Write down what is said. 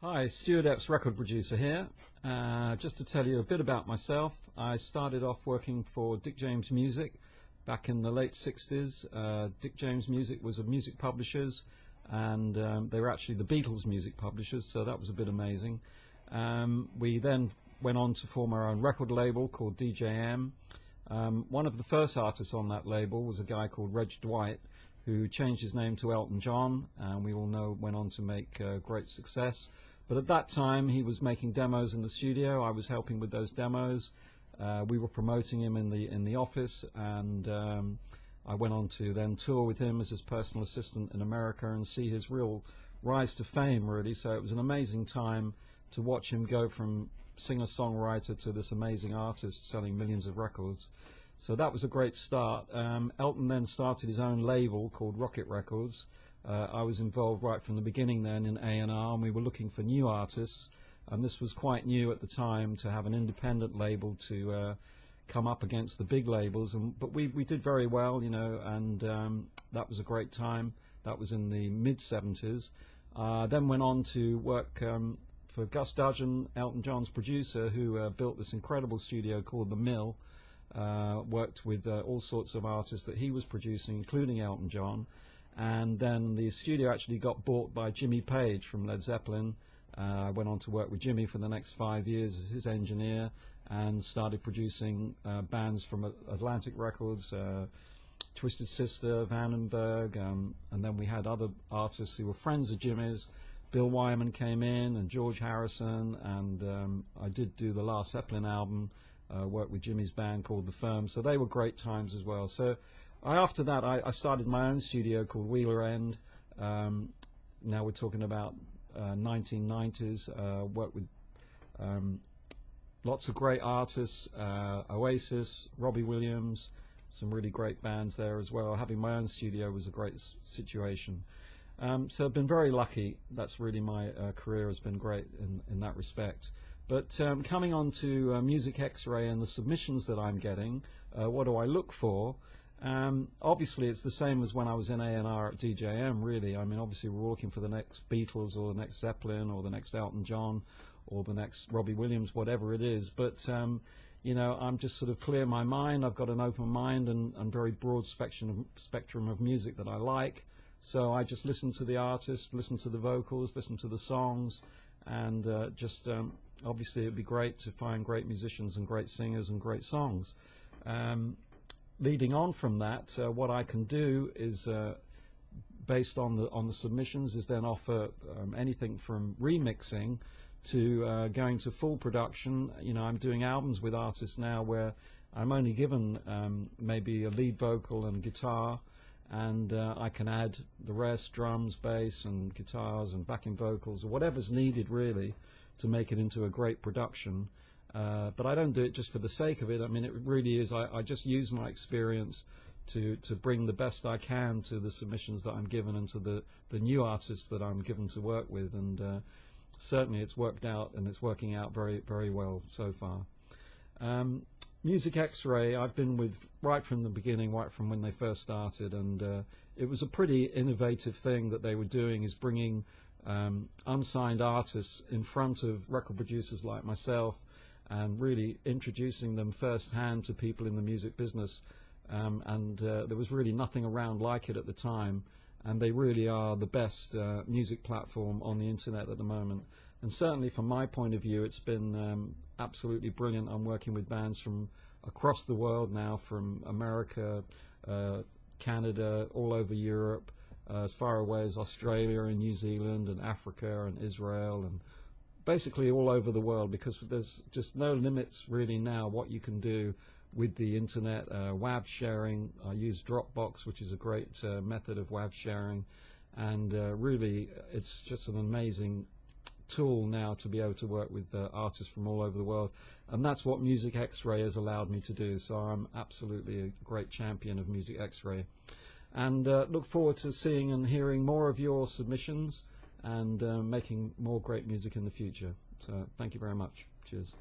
Hi, Stuart, Epps record producer here. Just to tell you a bit about myself, I started off working for Dick James Music back in the late 60s. Dick James Music was a music publishers, and they were actually the Beatles music publishers, so that was a bit amazing. We then went on to form our own record label called DJM. One of the first artists on that label was a guy called Reg Dwight, who changed his name to Elton John, and we all know went on to make great success. But at that time, he was making demos in the studio. I was helping with those demos. We were promoting him in the office, and I went on to then tour with him as his personal assistant in America and see his real rise to fame, really. So it was an amazing time to watch him go from singer-songwriter to this amazing artist selling millions of records. So that was a great start. Elton then started his own label called Rocket Records. I was involved right from the beginning then in A&R, and we were looking for new artists, and this was quite new at the time to have an independent label to come up against the big labels, but we did very well, you know, and that was a great time. That was in the mid-70s. Then went on to work for Gus Dudgeon, Elton John's producer, who built this incredible studio called The Mill. Worked with all sorts of artists that he was producing, including Elton John. And then the studio actually got bought by Jimmy Page from Led Zeppelin. I went on to work with Jimmy for the next 5 years as his engineer and started producing bands from Atlantic Records, Twisted Sister, Vandenberg, and then we had other artists who were friends of Jimmy's. Bill Wyman came in, and George Harrison, and I did do the last Zeppelin album, worked with Jimmy's band called The Firm, so they were great times as well. So after that, I started my own studio called Wheeler End. Now we're talking about 1990s. Worked with lots of great artists, Oasis, Robbie Williams, some really great bands there as well. Having my own studio was a great situation. So I've been very lucky. That's really my career has been great in that respect. But coming on to Music Xray and the submissions that I'm getting, what do I look for? Obviously, it's the same as when I was in A&R at DJM, really. I mean, obviously, we're looking for the next Beatles or the next Zeppelin or the next Elton John or the next Robbie Williams, whatever it is. But, you know, I'm just sort of clear my mind. I've got an open mind and very broad spectrum of music that I like. So I just listen to the artist, listen to the vocals, listen to the songs, and obviously, it'd be great to find great musicians and great singers and great songs. Leading on from that, what I can do is, based on the submissions, is then offer anything from remixing to going to full production. You know, I'm doing albums with artists now where I'm only given maybe a lead vocal and guitar, and I can add the rest, drums, bass, and guitars, and backing vocals, or whatever's needed really to make it into a great production. But I don't do it just for the sake of it. I mean, it really is, I just use my experience to bring the best I can to the submissions that I'm given and to the new artists that I'm given to work with, and certainly it's worked out, and it's working out very, very well so far. Music Xray, I've been with right from the beginning, right from when they first started, and it was a pretty innovative thing that they were doing, is bringing unsigned artists in front of record producers like myself and really introducing them firsthand to people in the music business, and there was really nothing around like it at the time, and they really are the best music platform on the internet at the moment. And certainly from my point of view, it's been absolutely brilliant. I'm working with bands from across the world now, from America, Canada, all over Europe, as far away as Australia and New Zealand and Africa and Israel, and basically all over the world, because there's just no limits really now what you can do with the internet. WAV sharing, I use Dropbox, which is a great method of WAV sharing, and really it's just an amazing tool now to be able to work with artists from all over the world, and that's what Music Xray has allowed me to do. So I'm absolutely a great champion of Music Xray, and look forward to seeing and hearing more of your submissions and making more great music in the future. So thank you very much. Cheers.